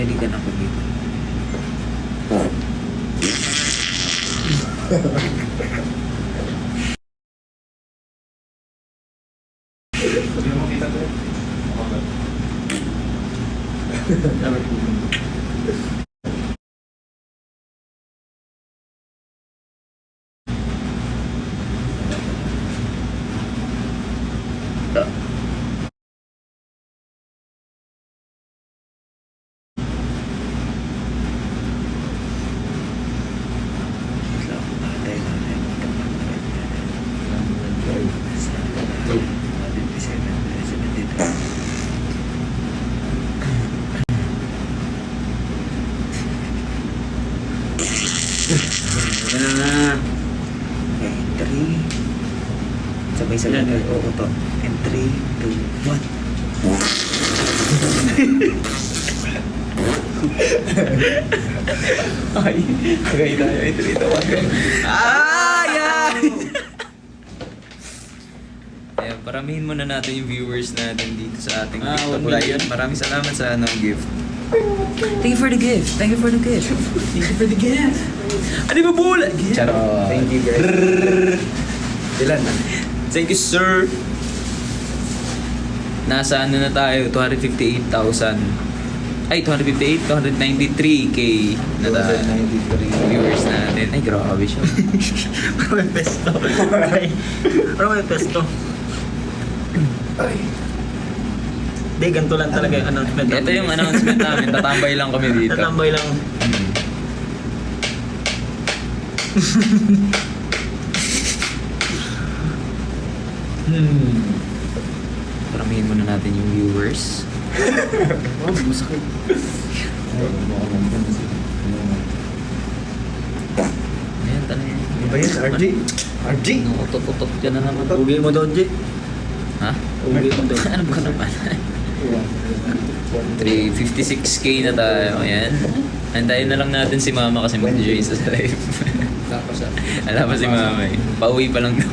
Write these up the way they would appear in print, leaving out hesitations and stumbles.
Nananahimilikan ako dito. Hindi mo makita to. Wala na. Okay, 3. Sabay-sabay na. Oo to. And 3, 2, 1. Ay, tagay tayo. Ay, 3, 2, 1. Ay! Ayan, paramihin muna natin yung viewers natin dito sa ating TikTok live. Maraming salamat sa gift. Thank you for the gift. Thank you for the gift. Thank you for the gift. Ano ba bula? Charot. Thank you guys. Ilan na? Thank you, sir. Nasa ano na tayo? 258,000. Ay, 258, 293K na tayo. 293 Viewers natin. Ay, grabe siya. Parang may pesto. Parang may pesto. Ay. Hindi, ganito lang talaga yung announcement. Ito yung announcement namin. Tatambay lang kami dito. Tatambay lang. Paramihin muna natin yung viewers. Oh, masakit. Ayan, tanong. Ano ba yun? RG? RG? Tututok dyan na naman. Ugi mo daw, G. Ha? Ugi mo daw. Ano ba naman? 356K na tayo. Ayan. Antayin na lang natin si Mama kasi mag-join sa live. Tapos Ala pa si Mama eh. Pauwi pa lang daw.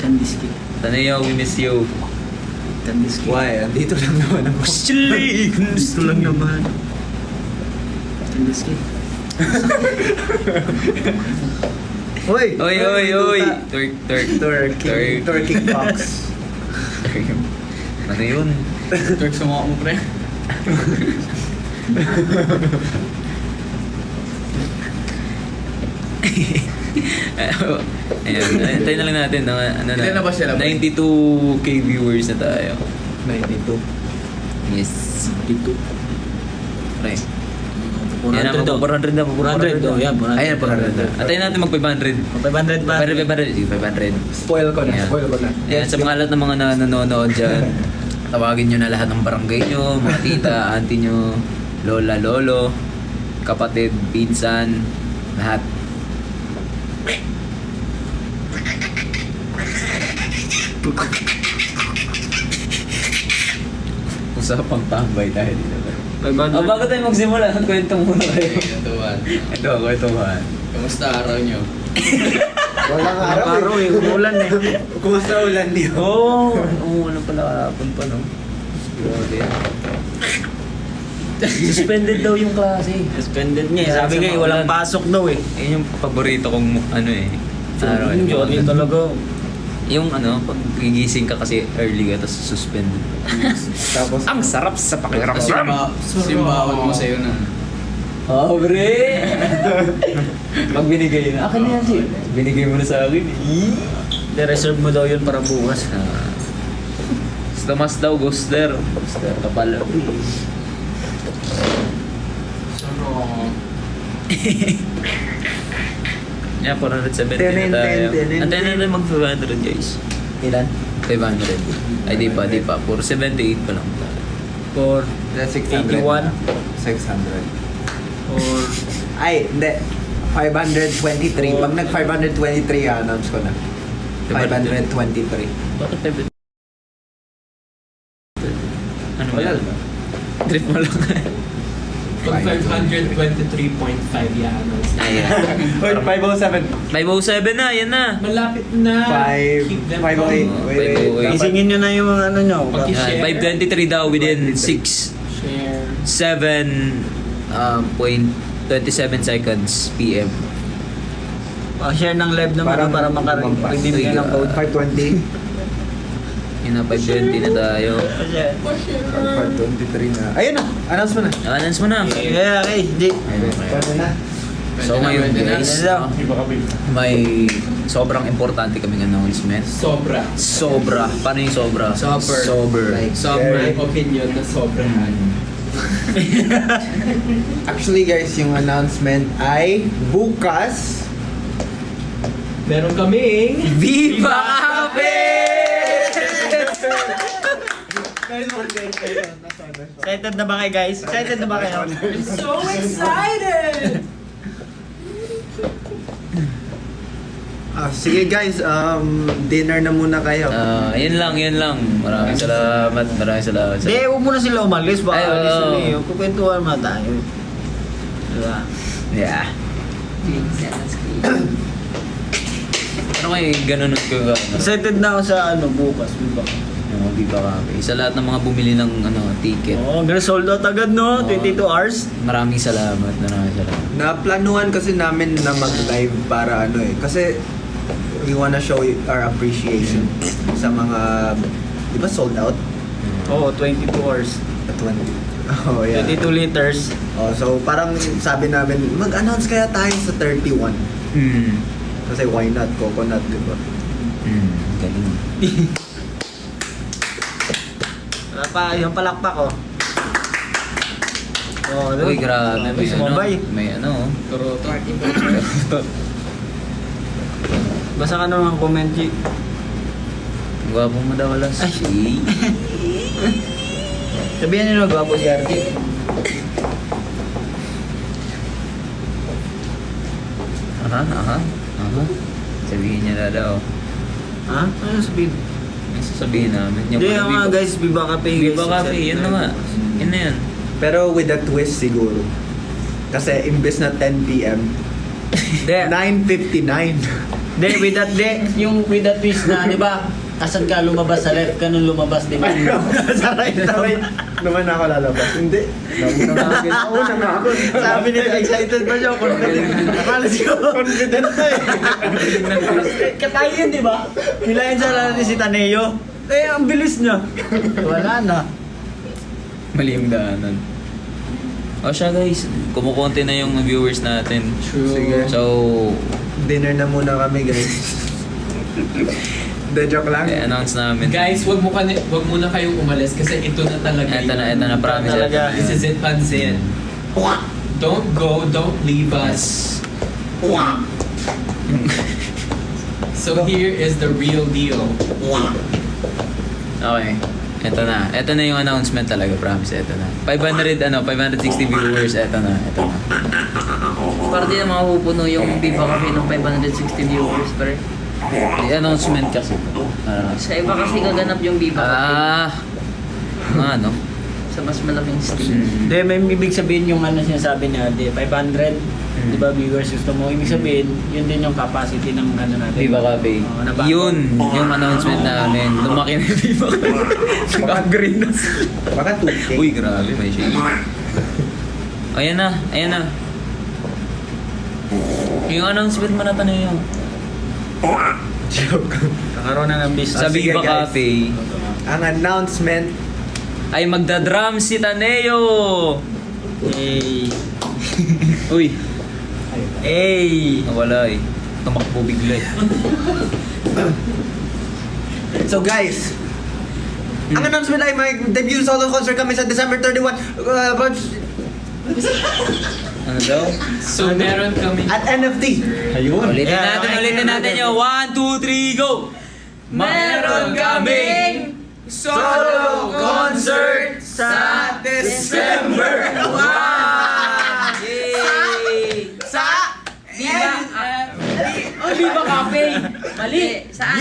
Kandiski. Tanayaw, we miss you. Kandiski. Why? Andito lang naman ako. Chili! Gusto lang naman. Kandiski. Hoy! Oy, oy, oy! Turk. Turkey box. Ano yun? Turk sa mga mo, pre. Ayan, antayin na lang natin. Ano na, Ilan na ba sila, pre? 92K viewers na tayo. 92. Yes. Dito. Pre. 400 daw. 400 na. 400 daw. Yan, 400. Ayan, 400. Antayin natin mag 500. 500 ba? 500. Sige, 500. Spoil ko na. Ayan. Spoil ko na. Ayan, sa mga lahat ng mga nanonood dyan, tawagin nyo na lahat ng barangay nyo, mga tita, auntie nyo, lola, lolo, kapatid, pinsan, lahat. Usapang tambay dahil dito. Oh, bago tayo magsimula, kwento muna kayo. Ito, kwentuhan. Kamusta araw nyo? Walang araw Araw eh, umulan eh. Kumusta ulan niyo? Oo, ano pala kahapon pa, no? Grabe. Suspended daw yung klase. Suspended niya eh. Sabi nga eh, walang pasok daw eh. Yun yung paborito kong ano eh. Araw. Yung Johnny talaga. Yung ano, pag gigising ka kasi early ka, tapos suspended. Tapos, Ang sarap sa pakiramdam. Simbawat mo sa'yo na. Oh, bre! Pag binigay na, akin na yan siya. Binigay mo na sa akin. I-reserve mo daw yun para bukas. Tomas daw, Ghoster. Ghoster ka pala. Yeah, 470 na tayo. Antayin na rin mag-500 guys. ilan? 500. Ay, di pa. 478 pa lang tayo. For 600. 81. 600. Or Ay, hindi. 523. Pag nag-523, announce ko na. 523. Bakit 500? Ano ba Wala yan? lang. Trip mo lang. Pag 523.5 yan. Ayan. Wait, 507. 507 na, yan na. Malapit na. 508. Wait, wait. 508. Isingin nyo na yung mga ano nyo. Pag-share. Yan, 523 daw within 6, Share. 7.27 seconds PM. Share ng live naman para makaredeem kayo ng code. 520. Yun na, 520 na tayo. 523 na. Ayun na, announce mo na. Announce mo na. Yeah, okay. Di. Pwede na. So ngayon Pwede na. guys, Pwede may sobrang importante kaming announcement. Sobra. Sobra. Paano yung sobra? Sober. Sober. My opinion na sobrahan. Actually guys, yung announcement ay bukas. Meron kaming Viva Cafe! Excited na ba kayo guys? Excited na ba kayo? so excited! Sige guys, dinner na muna kayo. Yun lang. Maraming salamat. Hindi, huwag muna sila umalis. Baka Ay, oo. alis sila eh. Kukwentuhan mga tayo. Diba? Yeah. Ano kayo ganun ko ka? Excited na ako sa ano bukas. Diba? Viva Cafe. Sa lahat ng mga bumili ng ticket. Oo, oh, sold out agad no? 22 hours. Maraming salamat. Naplanuhan kasi namin na mag-live para ano eh. Kasi we wanna show our appreciation sa mga, di ba sold out? Oo, 22 hours. At 20. Oh yeah. 22 liters. Oh, so parang sabi namin, mag-announce kaya tayo sa 31. Kasi why not? Coconut, di ba? Galing. Wala pa, yung palakpak oh. Oh, Uy, grabe. May sumabay. May ano. Toroto. Basta ka naman comment, G. Gwapo mo daw wala. Ay. Sabihan nyo na gwapo si RT. Aha. Sabihin niya na daw. Ha? Ano sabihin? Ano sasabihin namin? Hindi, yung mga guys, Viva Cafe guys. Viva Cafe, yun na nga. Yun na yan. Pero with a twist siguro. Kasi imbes na 10 p.m. Hindi, 9:59. Hindi, with that twist na, di ba? Kasan ka lumabas sa left, ganun lumabas din. Sa right Naman ako lalabas. Hindi. Nauna na ako. Sabi nila, excited pa siya, confident. Nakalas ko. Confident na eh. Katayo yun, di ba? Hilahin sa natin si Taneo. Eh, ang bilis niya. Wala na. Mali yung daanan. O siya guys, kumukonti na yung viewers natin. True. Sige. So, Dinner na muna kami guys. The joke lang. announce namin. Guys, wag muna kayong umalis kasi ito na talaga. Ito na, promise. Talaga. This is it, Panzin. Don't go, don't leave us. So here is the real deal. Okay. Ito na yung announcement talaga, promise. Ito na. 560 viewers, ito na. Para di na makapupuno yung Viva Cafe ng 560 viewers, pre. The announcement kasi. Sa iba kasi gaganap yung Viva Cafe. Ano? Sa mas malaking stage. Hindi, may ibig sabihin yung ano sinasabi niya, 500, di ba viewers gusto mo? Ibig sabihin, yun din yung capacity ng ano natin. Viva Cafe. Oo, nabago. Yun, yung announcement namin. Lumaki na yung Viva Cafe. Nag-upgrade na sila. Baka 2K. Uy, grabe, may shade. Ayan na. Yung announcement mo na tanay yun. Joke. Kakaroon na ng business. Sa sige, Viva guys. Cafe, Ang announcement, ay magdadrum si Taneo! Hey. Uy, Hey. nawala eh. Tumakbo bigla eh. so guys, ang announcement ay may debut solo concert kami sa December 31 Ano daw? So meron kami. at NFT. Ayun. Ulitin natin yung 1, 2, 3, go! Meron kaming Solo concert sa December 1! Yay! Sa Viva Cafe! Mali! Saan?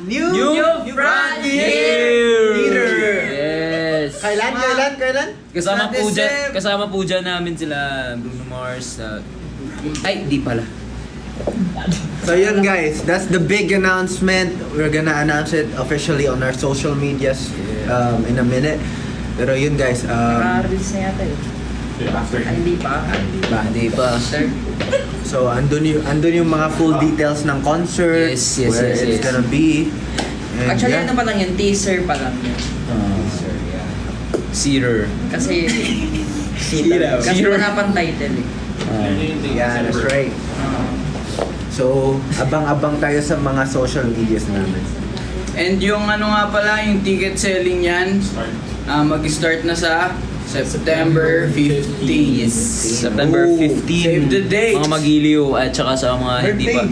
New New Frontier Frontier! Theater. Yes! Kailan? Kasama po dyan namin sila Bruno Mars. Ay, di pala. So yun guys, that's the big announcement. We're gonna announce it officially on our social medias in a minute. Pero yun guys, Naka-release na yata eh. Ay, hindi pa. Hindi pa. so andun yung mga full details ng concert, Yes, where it's gonna be. And Actually, yeah. ano pa lang yun? Teaser pa lang yun. Seater. Kasi wala pang title eh. Yeah, that's right. So, abang-abang tayo sa mga social medias namin. And yung ano nga pala, yung ticket selling yan, mag-start na sa September 15. Yes. September 15. Save the date. Mga magiliw at saka sa mga hindi pa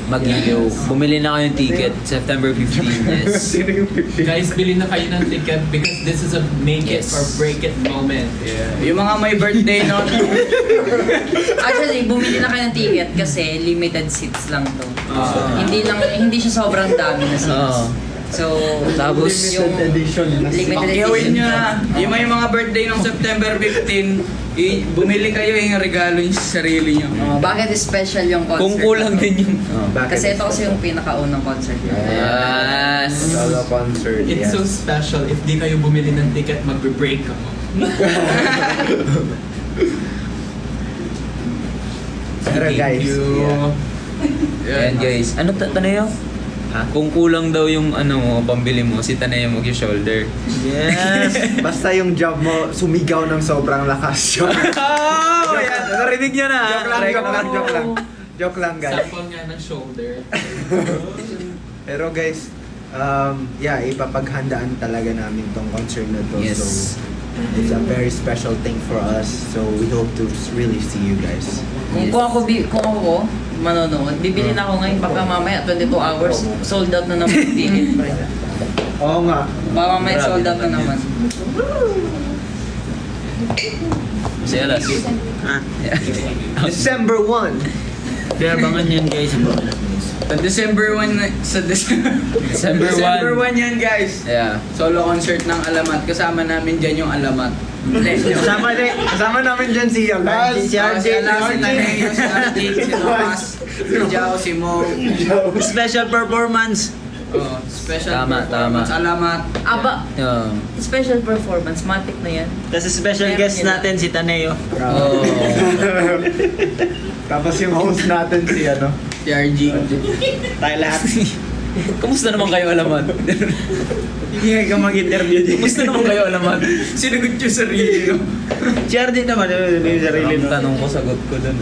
magiliw. Bumili na kayo ng ticket. September 15. Yes. Guys, bili na kayo ng ticket because this is a make it Yes. or break it moment. Yeah. Yung mga may birthday no. Actually, bumili na kayo ng ticket kasi limited seats lang to. Hindi siya sobrang dami na seats. So, Tapos, yung limited Pakyawin edition. nyo na. Yung may mga birthday ng September 15, bumili kayo yung regalo nyo sa sarili nyo. Bakit special yung concert? kung kulang din yung... Kasi ito kasi yung pinakaunang concert yun. Yes. Solo concert, It's yes. so special. If di kayo bumili ng ticket, magbe-break ako. Pero guys, Thank you. Ayan guys. Ano Tanayo? Kung kulang daw yung ano mo, pambili mo, si Tanayo mag-shoulder. yes. Basta yung job mo, sumigaw ng sobrang lakas. Oh! Yan! Narinig niya na! Joke lang guys. Sample nga ng shoulder. Pero guys, yeah, ipapaghandaan talaga namin tong concert na to. Yes. So, it's a very special thing for us. So, we hope to really see you guys. Kung ako manonood, bibili na ako ngayon baka mamaya 22 hours sold out na naman yung ticket. Oo nga. Baka mamaya sold out na naman. Si Alas. December 1. Kaya abangan yan guys. Sa December 1, December 1. December 1 yan guys. Yeah. Solo concert ng Alamat. Kasama namin dyan yung Alamat. Kasama namin dyan si Alas. Si Alas, si Taneo, si Arjit, si Tomas, si Jao, si Mo. Special performance. Special Tama, performance. Alamat. Aba, special performance, matic na yan. Tapos special guest natin si Taneo. Oh. Tapos yung host natin si ano. Si RG. Tayo lahat. Kamusta naman kayo alaman? Hindi ka mag-interview din. Kamusta naman kayo alaman? Sinagot yung sarili, no? Si RJ naman, yung sarili Ang no. tanong ko, sagot ko dun.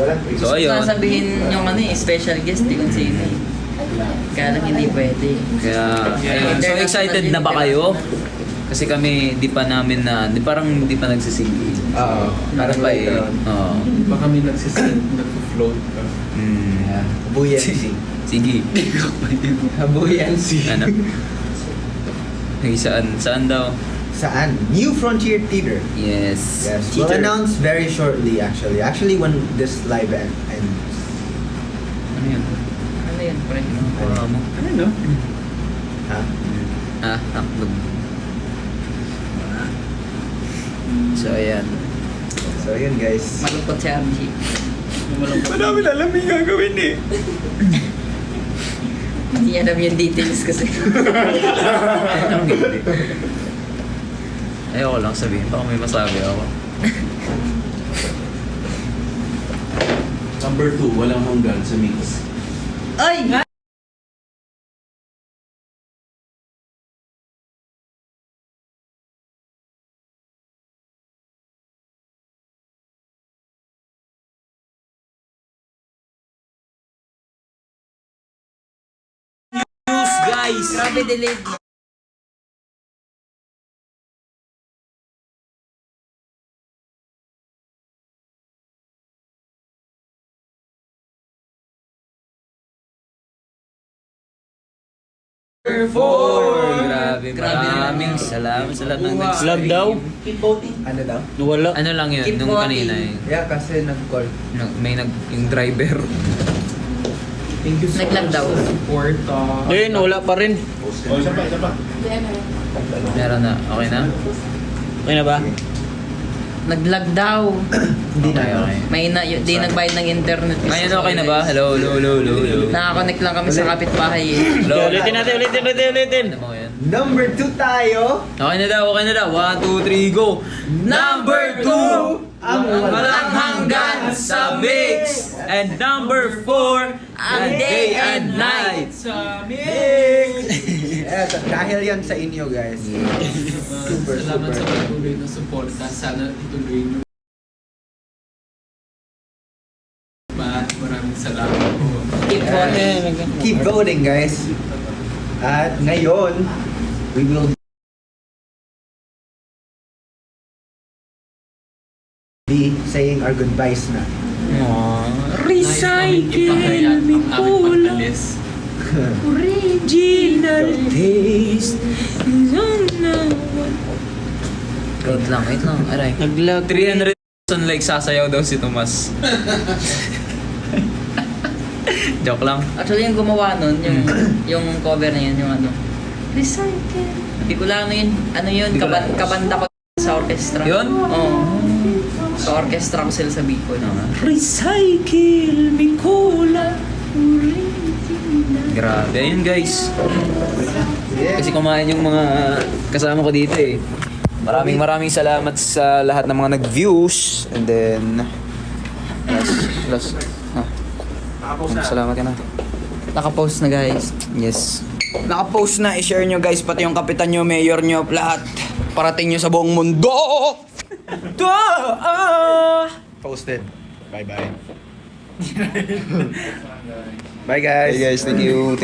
Walang So ayun. Sasabihin yung ano eh, special guest, di kung sino eh. Kaya lang hindi pwede. Kaya, ayun. So excited na ba kayo? Kasi kami, di pa nagsisigi. Oo. Parang pa eh. Oo. Baka may nagpo-float. Buoyancy. Sige. Buoyancy. Ano? Saan daw? Saan? New Frontier Theater. Yes. Yes. We'll announce very shortly actually. Actually when this live ends. Ano yun? Ano yun, pre? Ano? Ano no? Ha? Takbog. So ayan. So yun guys. Malungkot si RG. Madami na alam yung gagawin eh. Hindi alam yung details kasi. Anong hindi? Ayoko lang sabihin. Baka may masabi ako. Number 2, walang hanggan sa mix. Ay! Guys! Grabe delayed. Grabe. Maraming salamat sa lahat ng Vlog daw? Ano daw? Nawala. Ano lang yun, Keep nung walking. kanina eh. Yeah, kasi nag-call. Yung driver. Thank you so Naglag much daw. for support. Ayun, wala pa rin. Oh, isa pa. Meron na. Okay na? Okay na ba? Nag-lag daw. Hindi na yun. Di nagbayad ng internet. Ngayon okay na ba? Hello, hello, hello, hello, hello. Nakakonect lang kami sa kapitbahay eh. Hello. Ulitin natin, ulitin. Ano mo yan? Number 2 tayo. Okay na daw, okay na daw. 1, 2, 3, go! Number 2! Ang Walang hanggan sa mix! And number 4, Ang day and night sa mix! Yes, dahil yan sa inyo guys. Super, Salamat sa super. patuloy na suporta. Sana ituloy nyo. Maraming salamat po. Keep voting. Keep voting guys. At ngayon, we will be saying our goodbyes na. Recycle me cola, original taste is on the one. Wait lang, aray. Nag-lag. 300,000 like sasayaw daw si Tomas. Joke lang. Actually, yung gumawa nun, yung cover na yun, yung ano. Recycle. Hindi ko lang ano yun, kabanda ko sa orchestra. Yun? Oo. Sa orchestra ko sila sa Bicol. Recycle me cola, original. Grabe, ayun guys. Kasi kumain yung mga kasama ko dito eh. Maraming salamat sa lahat ng mga nag-views. And then, last. Salamat ka na. Nakapost na guys. Yes. Nakapost na, i-share nyo guys, pati yung kapitan nyo, mayor nyo, lahat. Parating nyo sa buong mundo! Posted. Bye-bye. Bye guys. Hey guys, thank you.